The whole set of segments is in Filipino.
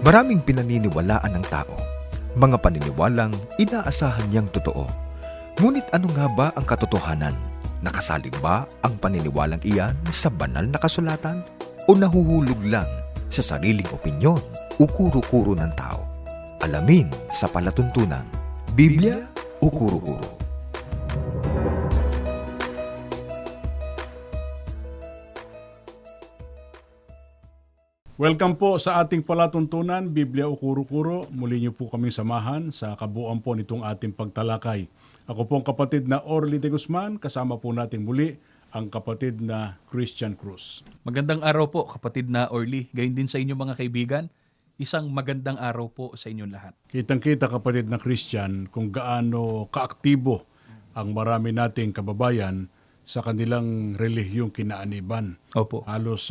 Maraming pinaniniwalaan ng tao, mga paniniwalang inaasahan niyang totoo. Ngunit ano nga ba ang katotohanan? Nakasalig ba ang paniniwalang iyan sa banal na kasulatan? O nahuhulog lang sa sariling opinyon o kuro-kuro ng tao? Alamin sa palatuntunan, Biblia o kuro-kuro? Welcome po sa ating palatuntunan, Biblia o Kuro-Kuro. Muli niyo po kaming samahan sa kabuuan po nitong ating pagtalakay. Ako po ang kapatid na Orly de Guzman, kasama po natin muli ang kapatid na Christian Cruz. Magandang araw po kapatid na Orly. Gayon din sa inyo mga kaibigan. Isang magandang araw po sa inyong lahat. Kitang-kita kapatid na Christian kung gaano kaaktibo ang marami nating kababayan sa kanilang relihiyong kinaaniban. Opo. Halos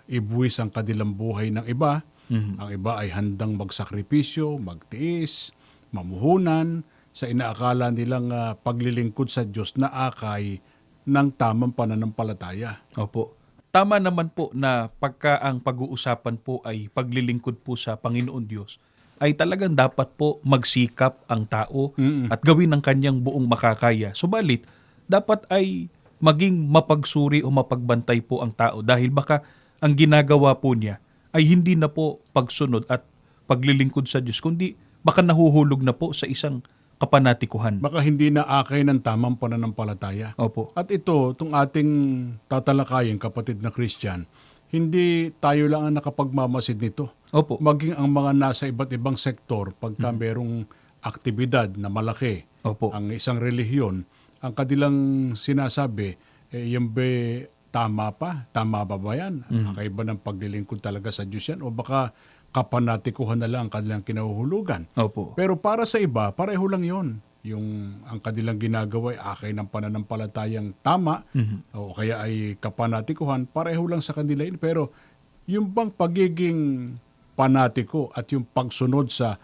ibuwis ang kanilang buhay ng iba. Ang iba ay handang magsakripisyo, magtiis, mamuhunan sa inaakala nilang paglilingkod sa Diyos na akay ng tamang pananampalataya. Opo. Tama naman po na pagka ang pag-uusapan po ay paglilingkod po sa Panginoon Diyos, ay talagang dapat po magsikap ang tao at gawin ang kanyang buong makakaya. Subalit, dapat ay maging mapagsuri o mapagbantay po ang tao dahil baka ang ginagawa po niya ay hindi na po pagsunod at paglilingkod sa Diyos, kundi baka nahuhulog na po sa isang kapanatikuhan. Baka hindi na akay ng tamang pananampalataya. Opo. At ito, itong ating tatalakayin, kapatid na Christian, hindi tayo lang ang nakapagmamasid nito. Opo. Maging ang mga nasa iba't ibang sektor, pagka merong aktibidad na malaki, Opo. ang isang relihiyon, ang kanilang sinasabi, yung ba tama pa? Tama ba yan? Kakaiba ng paglilingkod talaga sa Diyos yan? O baka kapanatikuhan na lang ang kanilang kinahuhulugan? Opo. Pero para sa iba, pareho lang yon. Yung ang kanilang ginagawa ay akay ng pananampalatayang tama o kaya ay kapanatikuhan, pareho lang sa kanila yun. Pero yung bang pagiging panatiko at yung pagsunod sa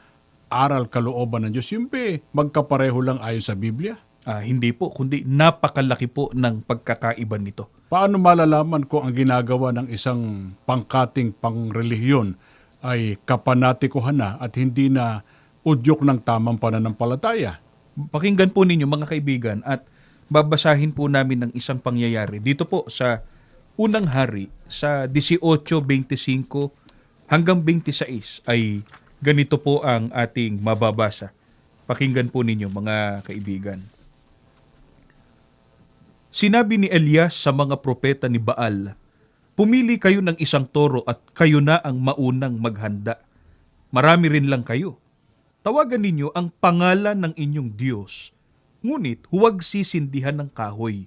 aral kalooban ng Diyos, yung ba magkapareho lang ayon sa Biblia? Hindi po, kundi napakalaki po ng pagkakaiba nito. Paano malalaman kung ang ginagawa ng isang pangkating pangrelihiyon ay kapanatikuhan na at hindi na udyok ng tamang pananampalataya? Pakinggan po ninyo mga kaibigan at babasahin po namin ng isang pangyayari. Dito po sa unang hari sa 18:25 hanggang 26 ay ganito po ang ating mababasa. Pakinggan po ninyo mga kaibigan. Sinabi ni Elias sa mga propeta ni Baal, "Pumili kayo ng isang toro at kayo na ang maunang maghanda. Marami rin lang kayo. Tawagan ninyo ang pangalan ng inyong Diyos, ngunit huwag sisindihan ng kahoy."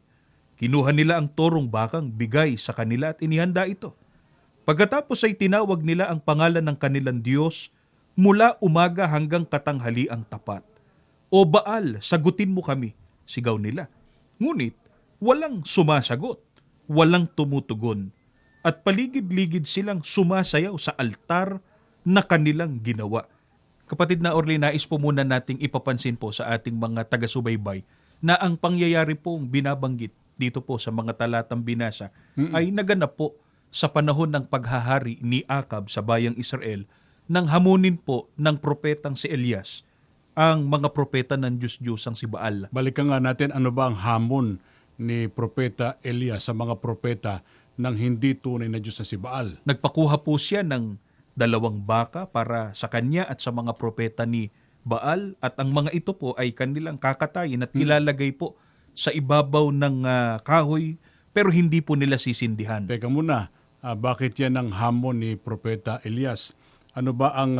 Kinuha nila ang torong bakang bigay sa kanila at inihanda ito. Pagkatapos ay tinawag nila ang pangalan ng kanilang Diyos mula umaga hanggang katanghaliang tapat. "O Baal, sagutin mo kami," sigaw nila. Ngunit walang sumasagot, walang tumutugon, at paligid-ligid silang sumasayaw sa altar na kanilang ginawa. Kapatid na Orly, nais po muna nating ipapansin po sa ating mga taga-subaybay na ang pangyayari pong binabanggit dito po sa mga talatang binasa ay naganap po sa panahon ng paghahari ni Akab sa bayang Israel nang hamunin po ng propetang si Elias ang mga propeta ng Diyos-Diyosang si Baal. Balikan nga natin ano ba ang hamon ni Propeta Elias sa mga propeta ng hindi tunay na Diyos na si Baal. Nagpakuha po siya ng 2 baka para sa kanya at sa mga propeta ni Baal at ang mga ito po ay kanilang kakatayin at ilalagay po sa ibabaw ng kahoy pero hindi po nila sisindihan. Teka muna, bakit yan ang hamon ni Propeta Elias? Ano ba ang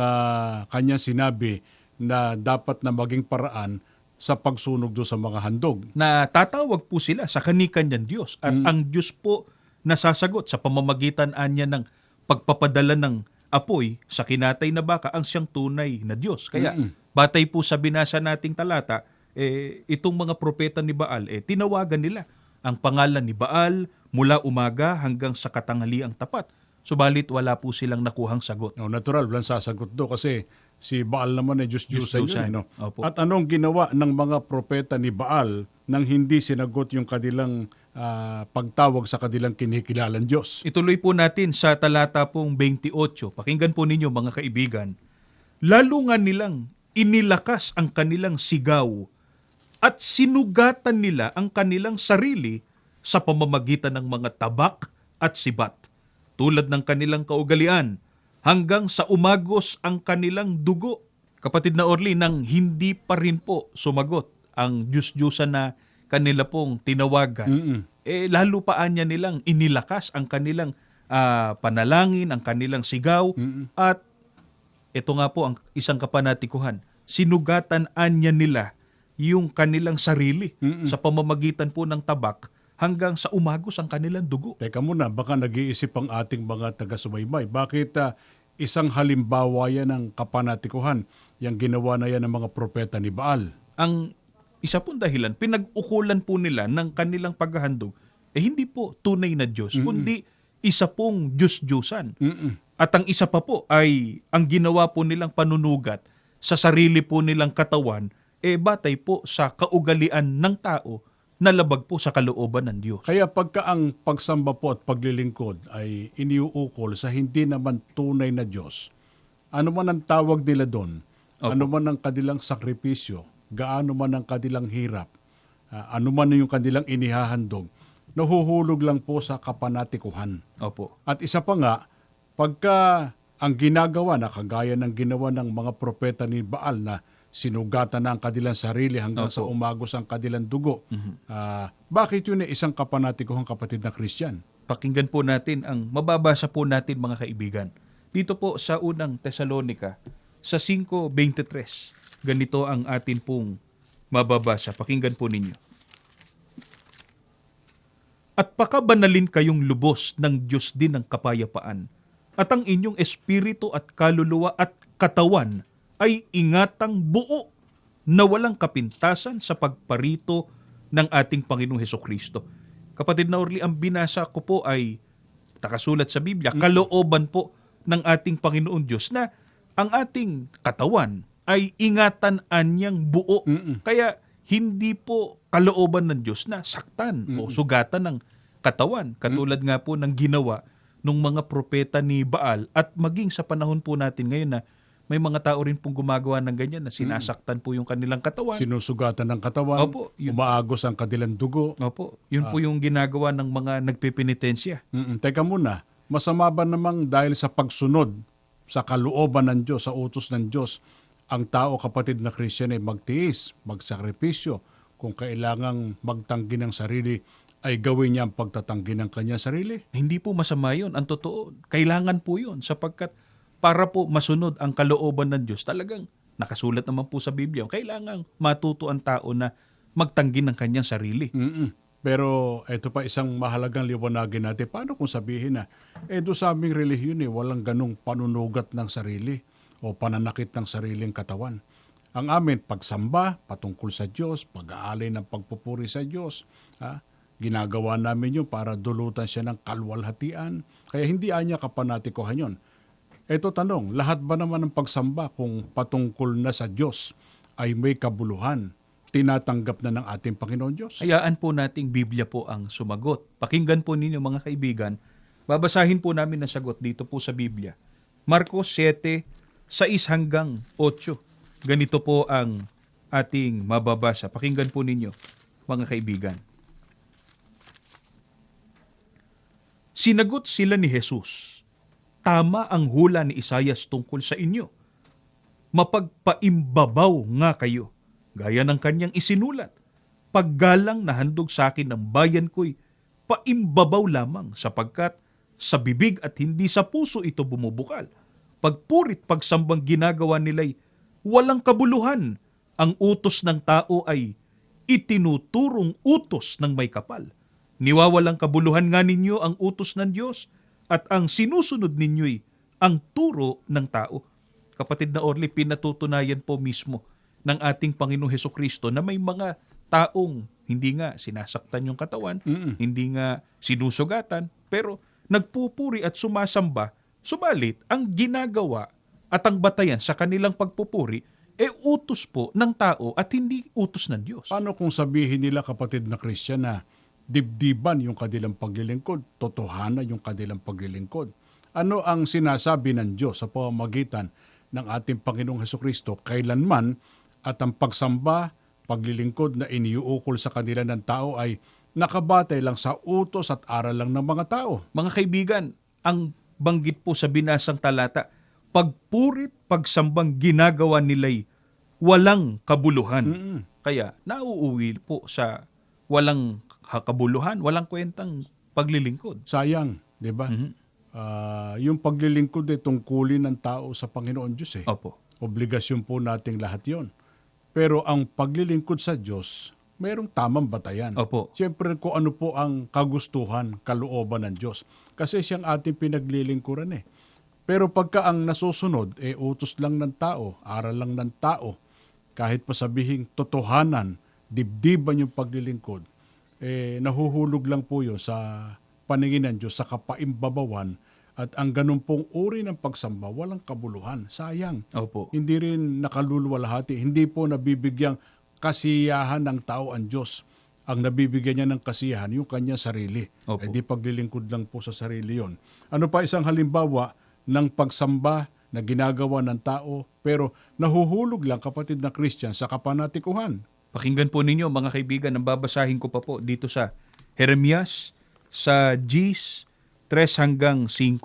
kanya sinabi na dapat na maging paraan sa pagsunog do sa mga handog? Na tatawag po sila sa kani-kanyang Diyos at ang Diyos po nasasagot sa pamamagitan anya ng pagpapadala ng apoy sa kinatay na baka ang siyang tunay na Diyos. Kaya batay po sa binasa nating talata, itong mga propeta ni Baal, tinawagan nila ang pangalan ni Baal mula umaga hanggang sa katanghaliang tapat. Subalit wala po silang nakuhang sagot. No, natural, walang sasagot do kasi si Baal naman ay Diyos-Diyusan yun. No? Opo. At anong ginawa ng mga propeta ni Baal nang hindi sinagot yung kanilang pagtawag sa kanilang kinikilalang Diyos. Ituloy po natin sa talata pong 28. Pakinggan po ninyo mga kaibigan. Lalo nga nilang inilakas ang kanilang sigaw at sinugatan nila ang kanilang sarili sa pamamagitan ng mga tabak at sibat, tulad ng kanilang kaugalian, hanggang sa umagos ang kanilang dugo. Kapatid na Orly, nang hindi pa rin po sumagot ang Diyos-Diyosan na kanila pong tinawagan, lalo pa anya nilang inilakas ang kanilang panalangin, ang kanilang sigaw, at ito nga po ang isang kapanatikuhan, sinugatan anya nila yung kanilang sarili sa pamamagitan po ng tabak hanggang sa umagos ang kanilang dugo. Teka muna, baka nag-iisip ang ating mga taga-subaybay. Bakit isang halimbawa yan ng kapanatikuhan, yung ginawa na yan ng mga propeta ni Baal? Ang isa pong dahilan, pinag-ukulan po nila ng kanilang paghahandog, hindi po tunay na Diyos, kundi isa pong Diyos-Diyosan. At ang isa pa po ay ang ginawa po nilang panunugat sa sarili po nilang katawan, batay po sa kaugalian ng tao na labag po sa kalooban ng Diyos. Kaya pagka ang pagsamba po at paglilingkod ay iniuukol sa hindi naman tunay na Diyos, ano man ang tawag nila doon, ano man ang kanilang sakripisyo, gaano man ang kanilang hirap, ano man yung kanilang inihahandog, nahuhulog lang po sa kapanatikuhan. Opo. At isa pa nga, pagka ang ginagawa na kagaya ng ginawa ng mga propeta ni Baal na sinugatan na ang kanilang sarili hanggang sa umagos ang kanilang dugo. Bakit yun ay isang kapanatikuhang kapatid na Christian? Pakinggan po natin ang mababasa po natin mga kaibigan. Dito po sa unang Tesalonika, sa 5:23, ganito ang atin pong mababasa. Pakinggan po ninyo. At pakabanalin kayong lubos ng Diyos din ng kapayapaan, at ang inyong espiritu at kaluluwa at katawan ay ingatang buo na walang kapintasan sa pagparito ng ating Panginoong Hesukristo. Kapatid na Orly, ang binasa ko po ay nakasulat sa Biblia, kalooban po ng ating Panginoon Diyos na ang ating katawan ay ingatan anyang buo. Kaya hindi po kalooban ng Diyos na saktan o sugatan ng katawan. Katulad nga po ng ginawa ng mga propeta ni Baal at maging sa panahon po natin ngayon na may mga tao rin pong gumagawa ng ganyan na sinasaktan po yung kanilang katawan. Sinusugatan ng katawan, umaagos ang kanilang dugo. Opo, yun po yung ginagawa ng mga nagpipinitensya. Teka muna, masama ba namang dahil sa pagsunod sa kalooban ng Diyos, sa utos ng Diyos, ang tao kapatid na Christian ay magtiis, magsakripisyo, kung kailangang magtanggi ng sarili, ay gawin niya ang pagtatanggi ng kanyang sarili? Hindi po masama yun. Ang totoo, kailangan po yun sapagkat para po masunod ang kalooban ng Diyos, talagang nakasulat naman po sa Biblia, kailangang matuto ang tao na magtanggi ng kanyang sarili. Pero ito pa isang mahalagang liwanagin natin. Paano kung sabihin na, doon sa aming relihiyon walang ganong panunugat ng sarili o pananakit ng sariling katawan. Ang amin, pagsamba, patungkol sa Diyos, pag-aalay ng pagpupuri sa Diyos, ginagawa namin yun para dulutan siya ng kalwalhatian. Kaya hindi anya kapanatikuhan yun. Ito tanong, lahat ba naman ng pagsamba kung patungkol na sa Diyos ay may kabuluhan, tinatanggap na ng ating Panginoon Diyos? Hayaan po nating Biblia po ang sumagot. Pakinggan po ninyo mga kaibigan, babasahin po namin ang sagot dito po sa Biblia. Marcos 7:6-8. Ganito po ang ating mababasa. Pakinggan po ninyo mga kaibigan. Sinagot sila ni Jesus, tama ang hula ni Isaias tungkol sa inyo. Mapagpaimbabaw nga kayo, gaya ng kanyang isinulat. Paggalang na handog sa akin ng bayan ko'y paimbabaw lamang sapagkat sa bibig at hindi sa puso ito bumubukal. Pagpurit pagsambang ginagawa nila'y walang kabuluhan. Ang utos ng tao ay itinuturong utos ng may kapal. Niwawalang kabuluhan nga ninyo ang utos ng Diyos at ang sinusunod ninyo'y ang turo ng tao. Kapatid na Orly, pinatutunayan po mismo ng ating Panginoong Hesukristo na may mga taong hindi nga sinasaktan yung katawan, hindi nga sinusugatan, pero nagpupuri at sumasamba, subalit ang ginagawa at ang batayan sa kanilang pagpupuri utos po ng tao at hindi utos ng Diyos. Paano kung sabihin nila kapatid na Christian na dibdiban yung kanilang paglilingkod, totohanan yung kanilang paglilingkod. Ano ang sinasabi ng Diyos sa pamamagitan ng ating Panginoong Hesukristo kailanman at ang pagsamba, paglilingkod na iniuukol sa kanila ng tao ay nakabatay lang sa utos at aral lang ng mga tao. Mga kaibigan, ang banggit po sa binasang talata, pagpurit, pagsambang ginagawa nila'y walang kabuluhan. Kaya nauuwi po sa walang kabuluhan, walang kwentang paglilingkod. Sayang, di ba? Yung paglilingkod ay tungkulin ng tao sa Panginoon Diyos. Opo. Obligasyon po nating lahat yon. Pero ang paglilingkod sa Diyos, mayroong tamang batayan. Opo. Siyempre kung ano po ang kagustuhan, kalooban ng Diyos. Kasi siyang ating pinaglilingkuran Pero pagka ang nasusunod, utos lang ng tao, aral lang ng tao, kahit pa sabihing totohanan, dibdiban yung paglilingkod, nahuhulog lang po yun sa paningin ng Diyos, sa kapaimbabawan, at ang ganun pong uri ng pagsamba, walang kabuluhan. Sayang. Opo. Hindi rin nakaluluwalhati. Hindi po nabibigyang kasiyahan ng tao ang Diyos. Ang nabibigyan niya ng kasiyahan, yung kanyang sarili. Opo. Di paglilingkod lang po sa sarili yon. Ano pa isang halimbawa ng pagsamba na ginagawa ng tao, pero nahuhulog lang, kapatid na Christian, sa kapanatikuhan. Pakinggan po ninyo mga kaibigan, ang babasahin ko pa po dito sa Jeremias sa Gs 3 hanggang 5.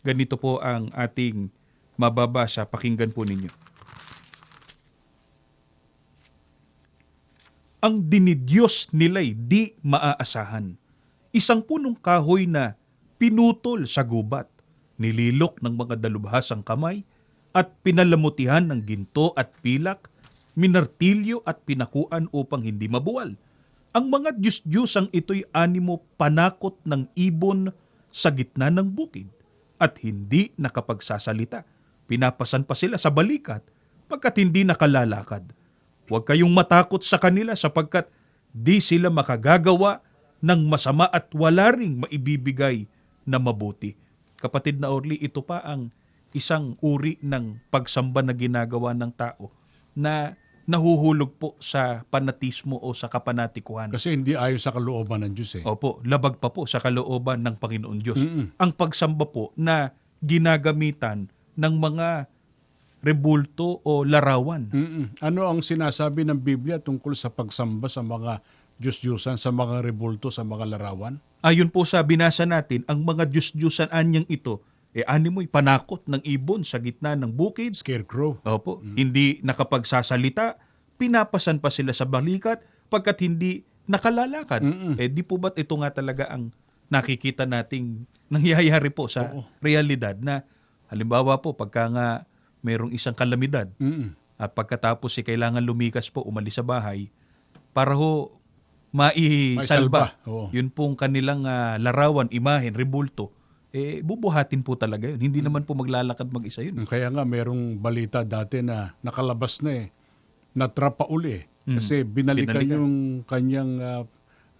Ganito po ang ating mababasa. Pakinggan po ninyo. Ang dinidyos nila'y di maaasahan. Isang punong kahoy na pinutol sa gubat, nililok ng mga dalubhasang kamay, at pinalamutihan ng ginto at pilak, minartilyo at pinakuan upang hindi mabuwal. Ang mga Diyos-Diyosang ito'y animo panakot ng ibon sa gitna ng bukid at hindi nakapagsasalita. Pinapasan pa sila sa balikat pagkat hindi nakalalakad. Huwag kayong matakot sa kanila sapagkat di sila makagagawa ng masama at wala ring maibibigay na mabuti. Kapatid na Orly, ito pa ang isang uri ng pagsamba na ginagawa ng tao na nahuhulog po sa fanatismo o sa kapanatikuhan. Kasi hindi ayon sa kalooban ng Diyos Opo, labag pa po sa kalooban ng Panginoon Diyos. Ang pagsamba po na ginagamitan ng mga rebulto o larawan. Ano ang sinasabi ng Biblia tungkol sa pagsamba sa mga Diyos-Diyosan, sa mga rebulto, sa mga larawan? Ayon po sa binasa natin, ang mga Diyos-Diyosan anyang ito, animoy panakot ng ibon sa gitna ng bukid. Scarecrow. Opo, hindi nakapagsasalita, pinapasan pa sila sa balikat pagkat hindi nakalalakad. Di po ba't ito nga talaga ang nakikita nating nangyayari po sa realidad na halimbawa po pagka nga merong isang kalamidad at pagkatapos kailangan lumikas po, umalis sa bahay para ho maisalba. Yun pong kanilang larawan, imahen, rebulto. Bubuhatin po talaga yun. Hindi naman po maglalakad mag-isa yun. Kaya nga merong balita dati na nakalabas na natrapa uli kasi binalikan yung kanyang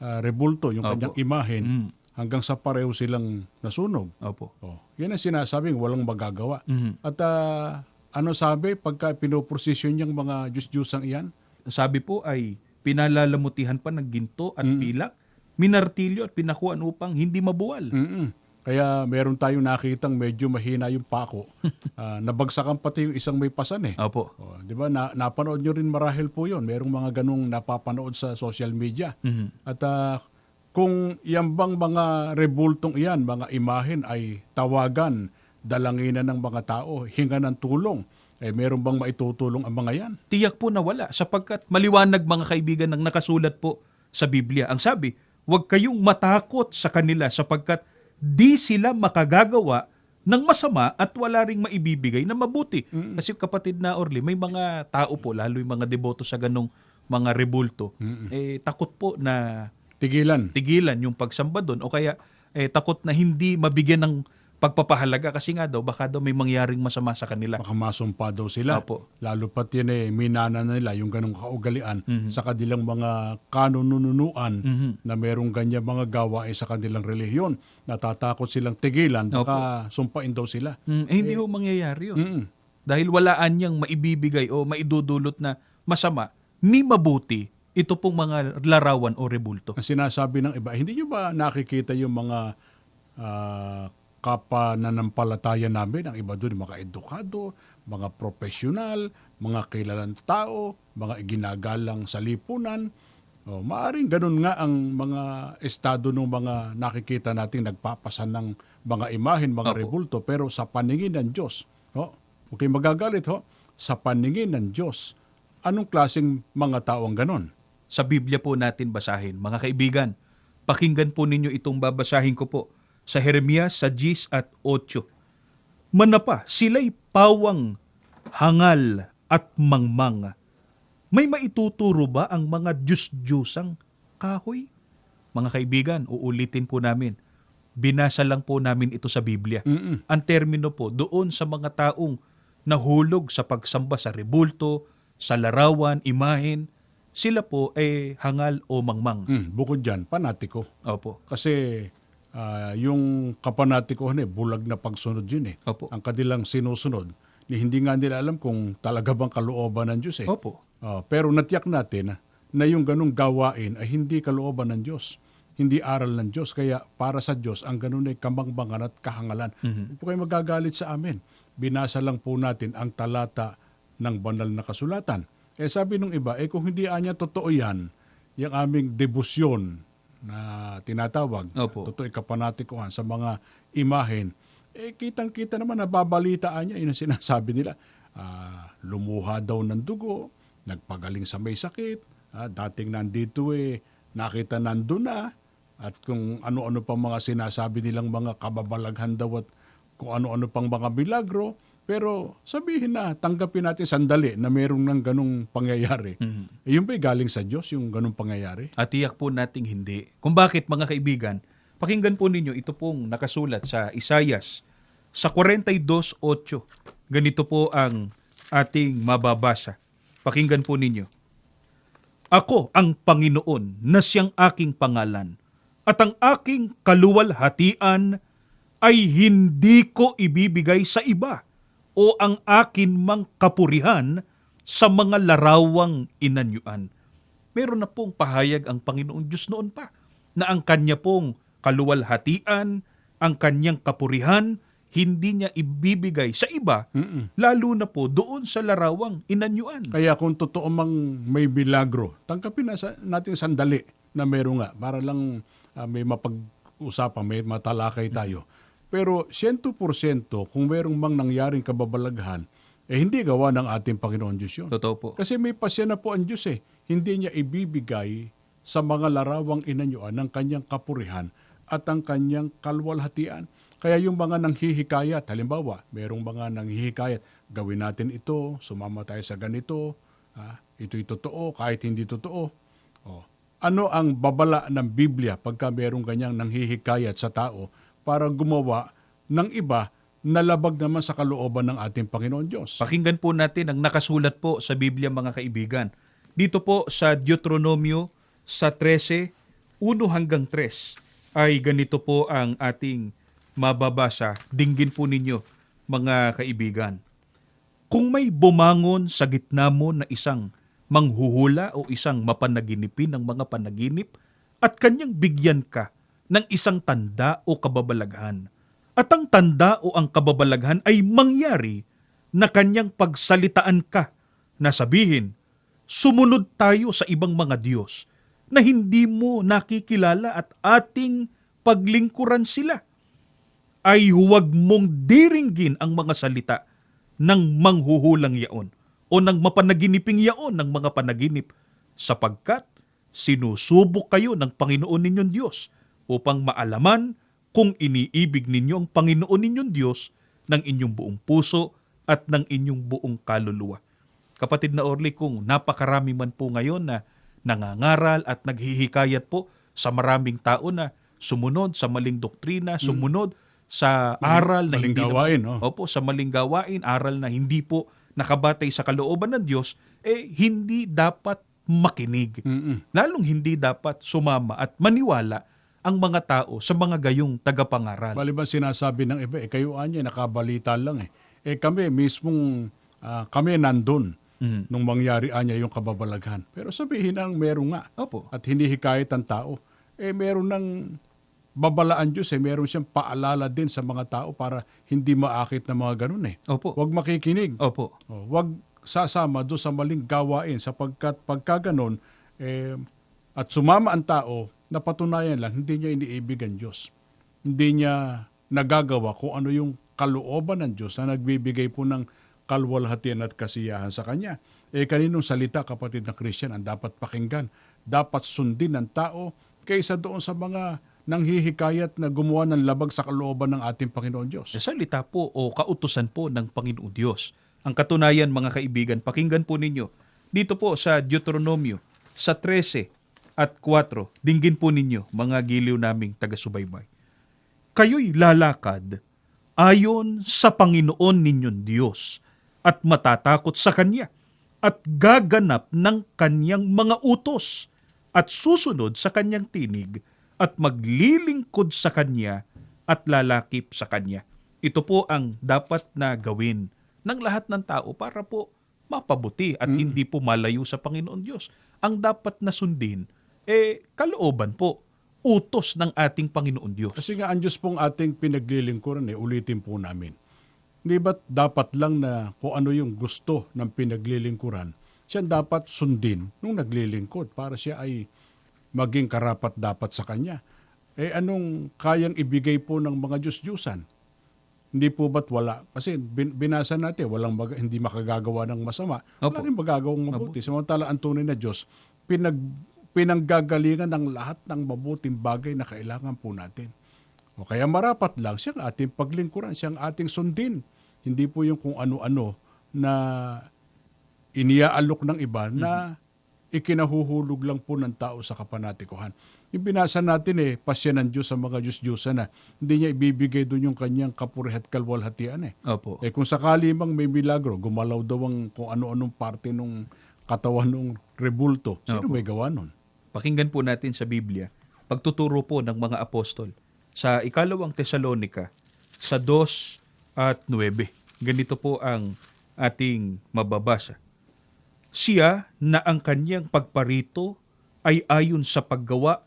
rebulto, yung kanyang imahen hanggang sa pareho silang nasunog. Opo. Yan ang sinasabing walang magagawa. At ano sabi pagka pinoprosesyon niyang mga Diyos-Diyosang iyan? Sabi po ay pinalalamutihan pa ng ginto at pilak, minartilyo at pinakuan upang hindi mabuwal. Kaya meron tayong nakitang medyo mahina yung pako. Nabagsakan pati yung isang may pasan Opo. Di ba? Napanood nyo rin marahil po yun. Merong mga ganong napapanood sa social media. At kung yan bang mga rebultong iyan, mga imahen ay tawagan, dalanginan ng mga tao, hinga ng tulong, meron bang maitutulong ang mga yan? Tiyak po na wala sapagkat maliwanag mga kaibigan ng nakasulat po sa Biblia. Ang sabi, huwag kayong matakot sa kanila sapagkat di sila makagagawa ng masama at wala ring maibibigay na mabuti. Kasi kapatid na Orly, may mga tao po, lalo yung mga deboto sa ganong mga rebulto, takot po na tigilan yung pagsamba doon o kaya takot na hindi mabigyan ng pagpapahalaga kasi nga daw baka daw may mangyaring masama sa kanila. Baka masumpa daw sila. Opo. Lalo pat yun minana nila yung ganong kaugalian sa kanilang mga kanununuan na merong ganyan mga gawain sa kanilang relihiyon. Natatakot silang tigilan, baka sumpain daw sila. Hindi ho mangyayari yun. Dahil walaan niyang maibibigay o maidudulot na masama ni mabuti ito pong mga larawan o rebulto. Ang sinasabi ng iba, hindi nyo ba nakikita yung mga kapananampalataya namin? Ang iba doon, mga edukado, mga profesional, mga kilalang tao, mga ginagalang sa lipunan. Maaring ganun nga ang mga estado ng mga nakikita natin nagpapasan ng mga imahen, mga Opo. rebulto, pero sa paningin ng Diyos. Okay, magagalit sa paningin ng Diyos. Anong klaseng mga tao ang ganon? Sa Biblia po natin basahin. Mga kaibigan, pakinggan po ninyo itong babasahin ko po sa Jeremias sa 10 at 8. Manapa, sila'y pawang, hangal at mangmang. May maituturo ba ang mga Diyos-Diyosang kahoy? Mga kaibigan, uulitin po namin. Binasa lang po namin ito sa Biblia. Ang termino po doon sa mga taong nahulog sa pagsamba sa rebulto, sa larawan, imahen, sila po ay hangal o mangmang. Bukod dyan, panatiko. Opo. Kasi yung kapanatikohan bulag na pagsunod yun Opo. Ang kanilang sinusunod, hindi nga nila alam kung talaga bang kalooban ng Diyos Opo. Pero natiyak natin na yung ganung gawain ay hindi kalooban ng Diyos. Hindi aral ng Diyos. Kaya para sa Diyos, ang ganun ay kamangbangan at kahangalan. Huwag po kayo magagalit sa amin. Binasa lang po natin ang talata ng banal na kasulatan. Sabi nung iba, kung hindi anya totoo yan, yung aming debosyon na tinatawag, Opo. totoo kapanatikuhan sa mga imahen, kitang-kita naman, nababalitaan niya, yun ang sinasabi nila. Lumuha daw ng dugo, nagpagaling sa may sakit, dating nandito nakita nandun na, at kung ano-ano pang mga sinasabi nilang mga kababalaghan daw at kung ano-ano pang mga milagro. Pero sabihin na, tanggapin natin sandali na mayroong ng ganung pangyayari. Yun ba'y galing sa Diyos, yung ganung pangyayari? At tiyak po nating hindi. Kung bakit, mga kaibigan, pakinggan po ninyo ito pong nakasulat sa Isaias sa 42:8. Ganito po ang ating mababasa. Pakinggan po ninyo. Ako ang Panginoon na siyang aking pangalan, at ang aking kaluwalhatian ay hindi ko ibibigay sa iba, o ang akin mang kapurihan sa mga larawang inanyuan. Meron na pong pahayag ang Panginoon Diyos noon pa na ang kanya pong kaluwalhatian, ang kanyang kapurihan, hindi niya ibibigay sa iba, lalo na po doon sa larawang inanyuan. Kaya kung totoo mang may milagro, tanggapin natin sandali na meron nga, para lang may mapag-usapan, may matalakay tayo. Pero 100% kung merong mang nangyaring kababalaghan, hindi gawa ng ating Panginoon Diyos yun. Totoo po. Kasi may pasya na po ang Diyos Hindi niya ibibigay sa mga larawang inanyuan ng kanyang kapurihan at ang kanyang kalwalhatian. Kaya yung mga nanghihikayat, halimbawa, merong mga nanghihikayat, gawin natin ito, sumama tayo sa ganito, ito'y totoo, kahit hindi totoo. Ano ang babala ng Biblia pagka merong ganyang nanghihikayat sa tao para gumawa ng iba na labag naman sa kalooban ng ating Panginoon Diyos? Pakinggan po natin ang nakasulat po sa Biblia, mga kaibigan. Dito po sa Deuteronomio sa 13, 1-3 ay ganito po ang ating mababasa. Dinggin po ninyo, mga kaibigan. Kung may bumangon sa gitna mo na isang manghuhula o isang mapanaginipin ng mga panaginip at kanyang bigyan ka ng isang tanda o kababalaghan, at ang tanda o ang kababalaghan ay mangyari na kanyang pagsalitaan ka na sabihin, sumunod tayo sa ibang mga Diyos na hindi mo nakikilala at ating paglingkuran sila, ay huwag mong diringgin ang mga salita ng manghuhulang yaon o ng mapanaginiping yaon ng mga panaginip, sapagkat sinusubok kayo ng Panginoon ninyong Diyos upang maalaman kung iniibig ninyo ang Panginoon ninyong Diyos ng inyong buong puso at ng inyong buong kaluluwa. Kapatid na Orly, kung napakarami man po ngayon na nangangaral at naghihikayat po sa maraming tao na sumunod sa maling doktrina, sumunod sa aral na maling hindi gawain, Opo, sa maling gawain, aral na hindi po nakabatay sa kalooban ng Diyos, hindi dapat makinig. Lalong hindi dapat sumama at maniwala ang mga tao sa mga gayong tagapangaral. Baliban sinasabi ng iba, kayo anya, nakabalita lang Kami mismong, kami nandun. nung mangyari niya yung kababalaghan. Pero sabihin ang meron nga. Opo. At hindi hikayat ang tao. Meron ng babalaan Diyos. Meron siyang paalala din sa mga tao para hindi maakit na mga ganun Opo. Huwag makikinig. Opo. Huwag sasama doon sa maling gawain sapagkat pagka ganun, at sumama ang tao, napatunayan lang, hindi niya iniibig ang Diyos. Hindi niya nagagawa kung ano yung kalooban ng Diyos na nagbibigay po ng kalwalhatian at kasiyahan sa Kanya. Kaninong salita, kapatid na Christian, ang dapat pakinggan? Dapat sundin ng tao kaysa doon sa mga nanghihikayat na gumawa ng labag sa kalooban ng ating Panginoon Diyos. Sa salita po o kautusan po ng Panginoon Diyos. Ang katunayan, mga kaibigan, pakinggan po ninyo. Dito po sa Deuteronomio, sa 13 at 4, dinggin po ninyo, mga giliw naming taga-subaybay. Kayo'y lalakad ayon sa Panginoon ninyong Diyos at matatakot sa Kanya at gaganap ng Kanyang mga utos at susunod sa Kanyang tinig at maglilingkod sa Kanya at lalakip sa Kanya. Ito po ang dapat na gawin ng lahat ng tao para po mapabuti at hindi po malayo sa Panginoon Diyos. Ang dapat na sundin, kalooban po, utos ng ating Panginoon Diyos. Kasi nga ang Diyos pong ating pinaglilingkuran, ulitin po namin. Di ba't dapat lang na kung ano yung gusto ng pinaglilingkuran, siya dapat sundin nung naglilingkod para siya ay maging karapat dapat sa Kanya. Anong kayang ibigay po ng mga Diyos-Diyusan? Hindi po ba't wala? Kasi binasa natin, hindi makagagawa ng masama. Opo. Wala rin magagawang mabuti. Samantala, ang tunay na Diyos, pinanggagalingan ng lahat ng mabuting bagay na kailangan po natin. O kaya marapat lang siyang ating paglingkuran, siyang ating sundin. Hindi po yung kung ano-ano na iniaalok ng iba na ikinahuhulog lang po ng tao sa kapanatikuhan. Yung binasa natin pasya ng Diyos sa mga Diyos-Diyosan na hindi niya ibibigay doon yung kanyang kapurihat kalwalhatian Opo. kung sakali mang may milagro, gumalaw daw ang kung ano-anong parte nung katawan ng rebulto. Sino may gawa nun? Pakinggan po natin sa Biblia, pagtuturo po ng mga apostol sa 2 Tesalonica, sa 2 at 9. Ganito po ang ating mababasa. Siya na ang kanyang pagparito ay ayon sa paggawa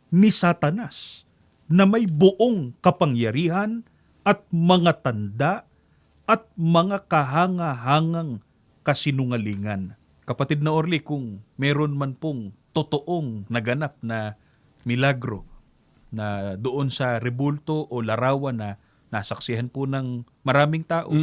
ni Satanas na may buong kapangyarihan at mga tanda at mga kahanga-hangang kasinungalingan. Kapatid na Orly, kung meron man pong totoong naganap na milagro na doon sa rebulto o larawan na nasaksihan po ng maraming tao,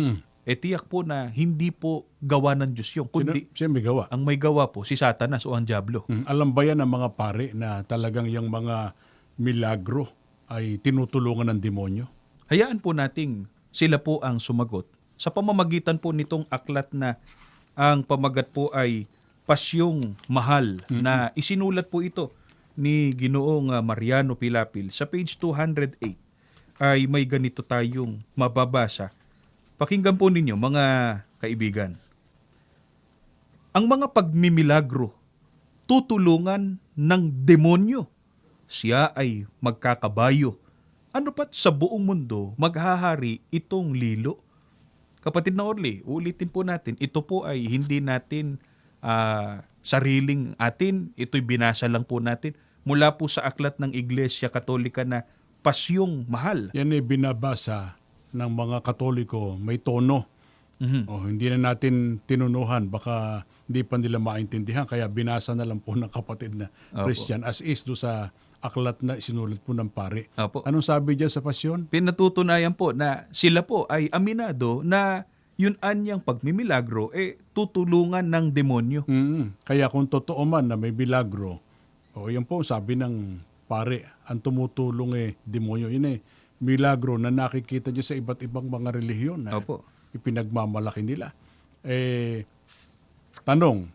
tiyak po na hindi po gawa ng Diyos yung, kundi Sino may gawa? ang may gawa po si Satanas o ang Diablo. Alam ba yan ng mga pare na talagang yung mga milagro ay tinutulungan ng demonyo? Hayaan po nating sila po ang sumagot sa pamamagitan po nitong aklat na ang pamagat po ay Pasyong Mahal na isinulat po ito ni Ginoong Mariano Pilapil. Sa page 208 ay may ganito tayong mababasa. Pakinggan po ninyo, mga kaibigan. Ang mga pagmimilagro, tutulungan ng demonyo. Siya ay magkakabayo. Ano pat sa buong mundo, maghahari itong lilo. Kapatid na Orly, ulitin po natin, ito po ay hindi natin sariling atin. Ito'y binasa lang po natin mula po sa aklat ng Iglesia Katolika na Pasyong Mahal. Yan binabasa ng mga Katoliko, may tono. Hindi na natin tinunuhan, baka hindi pa nila maintindihan, kaya binasa na lang po ng kapatid na Christian as is do sa aklat na isinulat po ng pare. Opo. Anong sabi diyan sa pasyon? Pinatutunayan po na sila po ay aminado na yun anyang pagmimilagro tutulungan ng demonyo. Kaya kung totoo man na may milagro, yan po sabi ng pare, ang tumutulong demonyo. Yun milagro na nakikita niyo sa iba't ibang mga relihiyon na Opo. ipinagmamalaki nila. Tanong,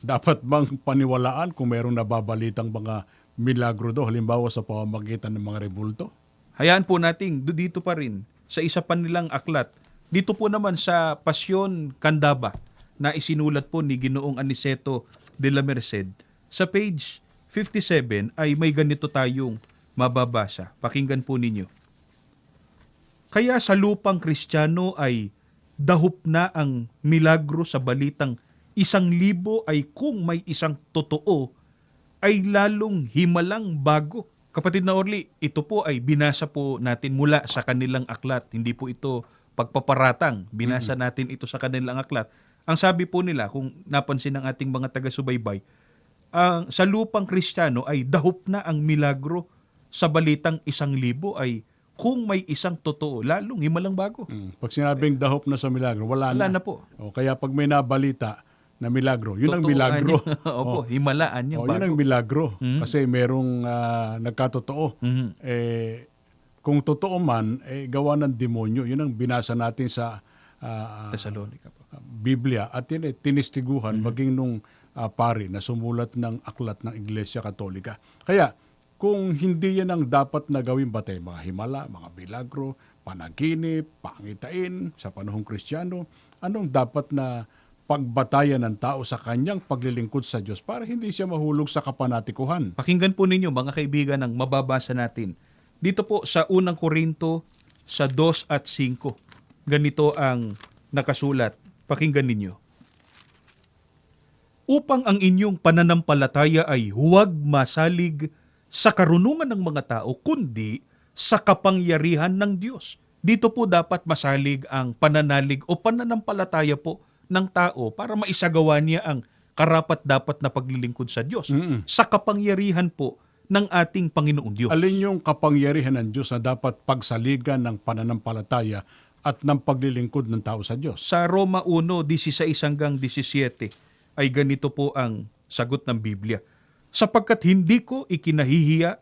dapat bang paniwalaan kung mayroong nababalitang mga milagro do, halimbawa sa pamamagitan ng mga rebulto? Hayaan po nating dito pa rin sa isa pa nilang aklat. Dito po naman sa Pasyon Candaba na isinulat po ni Ginoong Aniceto de la Merced. Sa page 57 ay may ganito tayong mababasa. Pakinggan po ninyo. Kaya sa lupang Kristiyano ay dahop na ang milagro sa balitang 1,000 ay kung may isang totoo, ay lalong himalang bago. Kapatid na Orly, ito po ay binasa po natin mula sa kanilang aklat. Hindi po ito pagpaparatang. Binasa natin ito sa kanilang aklat. Ang sabi po nila, kung napansin ng ating mga taga-subaybay, sa lupang Kristiyano ay dahop na ang milagro. Sa balitang 1,000 ay kung may isang totoo, lalong himalang bago. Pag sinabing dahop na sa milagro, wala Wala na. na po. O, kaya pag may nabalita na milagro, yun ang Totoo milagro. niya. Opo, himalaan niya O, yun ang bago. milagro. Kasi merong nagkatotoo. Kung totoo man, gawa ng demonyo. Yun ang binasa natin sa Thessalonica po. Biblia. At yun tinistiguhan maging nung pari na sumulat ng aklat ng Iglesia Katolika. Kaya, kung hindi yan ang dapat na gawin batay, mga himala, mga milagro, panaginip, pangitain sa panahong Kristiyano, anong dapat na pagbatayan ng tao sa kanyang paglilingkod sa Diyos para hindi siya mahulog sa kapanatikuhan? Pakinggan po ninyo mga kaibigan ang mababasa natin. Dito po sa 1 Korinto sa 2 at 5. Ganito ang nakasulat. Pakinggan ninyo. Upang ang inyong pananampalataya ay huwag masalig sa karunungan ng mga tao, kundi sa kapangyarihan ng Diyos. Dito po dapat masalig ang pananalig o pananampalataya po ng tao para maisagawa niya ang karapat-dapat na paglilingkod sa Diyos. Sa kapangyarihan po ng ating Panginoong Diyos. Alin yung kapangyarihan ng Diyos na dapat pagsaligan ng pananampalataya at ng paglilingkod ng tao sa Diyos? Sa Roma 1:16-17 ay ganito po ang sagot ng Biblia. Sapagkat hindi ko ikinahihiya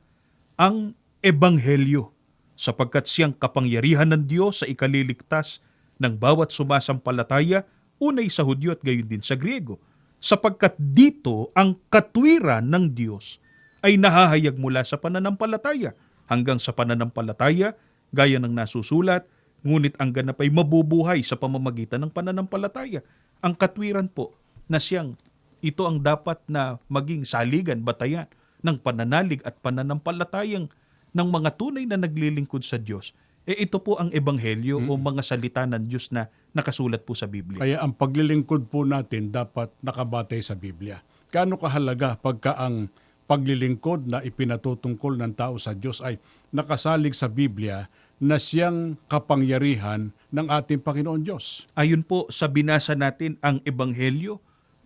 ang ebanghelyo, sapagkat siyang kapangyarihan ng Diyos sa ikaliligtas ng bawat sumasampalataya, unay sa Hudyo at gayon din sa Griego. Sapagkat dito ang katwiran ng Diyos ay nahahayag mula sa pananampalataya hanggang sa pananampalataya, gaya ng nasusulat, ngunit ang ganap ay mabubuhay sa pamamagitan ng pananampalataya. Ang katwiran po na siyang ito ang dapat na maging saligan, batayan ng pananalig at pananampalatayang ng mga tunay na naglilingkod sa Diyos. Ito po ang ebanghelyo o mga salita ng Diyos na nakasulat po sa Biblia. Kaya ang paglilingkod po natin dapat nakabatay sa Biblia. Gaano kahalaga pagka ang paglilingkod na ipinatutungkol ng tao sa Diyos ay nakasalig sa Biblia na siyang kapangyarihan ng ating Panginoon Diyos. Ayon po sa binasa natin, ang ebanghelyo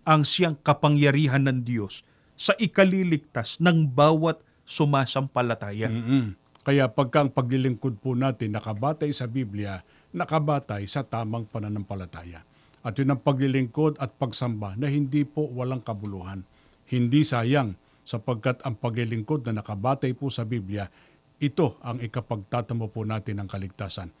ang siyang kapangyarihan ng Diyos sa ikaliligtas ng bawat sumasampalataya. Kaya pagka ang paglilingkod po natin nakabatay sa Biblia, nakabatay sa tamang pananampalataya. At yun ang paglilingkod at pagsamba na hindi po walang kabuluhan. Hindi sayang sapagkat ang paglilingkod na nakabatay po sa Biblia, ito ang ikapagtatamo po natin ng kaligtasan.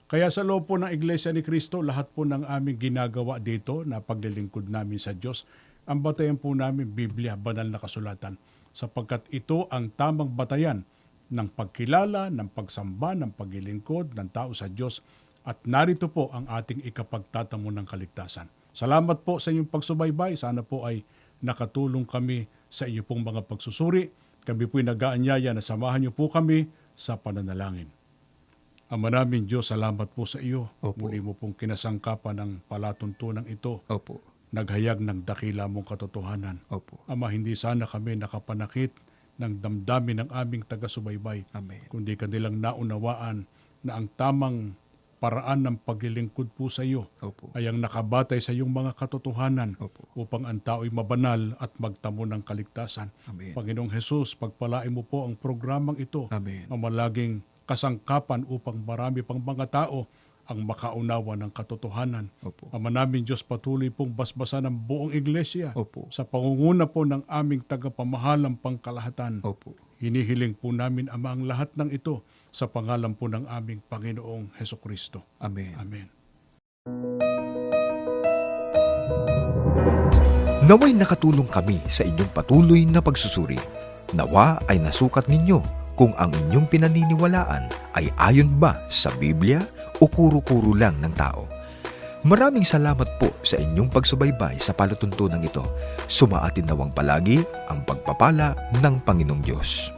Kaya sa loob po ng Iglesia ni Cristo, lahat po ng aming ginagawa dito na paglilingkod namin sa Diyos, ang batayan po namin Biblia, banal na kasulatan, sapagkat ito ang tamang batayan ng pagkilala, ng pagsamba, ng paglilingkod ng tao sa Diyos, at narito po ang ating ikapagtatamo ng kaligtasan. Salamat po sa inyong pagsubaybay. Sana po ay nakatulong kami sa iyo pong mga pagsusuri. Kami po'y nag-aanyaya na samahan niyo po kami sa pananalangin. Ama namin Diyos, salamat po sa iyo. Opo. Muli mo pong kinasangkapan ng palatuntunan ito. Opo. Naghayag ng dakila mong katotohanan. Opo. Ama, hindi sana kami nakapanakit ng damdamin ng aming taga-subaybay, Amen. kundi kanilang naunawaan na ang tamang paraan ng paglilingkod po sa iyo Opo. ay ang nakabatay sa iyong mga katotohanan Opo. upang ang tao'y mabanal at magtamo ng kaligtasan. Amen. Panginoong Jesus, pagpalain mo po ang programang ito Amen. na malaging kasangkapan upang marami pang mga tao ang makaunawa ng katotohanan. Opo. Ama namin Diyos, patuloy pong basbasan ng buong iglesia Opo. sa pangunguna po ng aming tagapamahalang pangkalahatan. Opo. Hinihiling po namin, Ama, ang lahat ng ito sa pangalan po ng aming Panginoong Hesukristo. Amen. Amen. Naway nakatulong kami sa inyong patuloy na pagsusuri. Nawa ay nasukat ninyo kung ang inyong pinaniniwalaan ay ayon ba sa Biblia o kuro-kuro lang ng tao. Maraming salamat po sa inyong pagsubaybay sa palatuntunan ito. Sumaatin nawang palagi ang pagpapala ng Panginoong Diyos.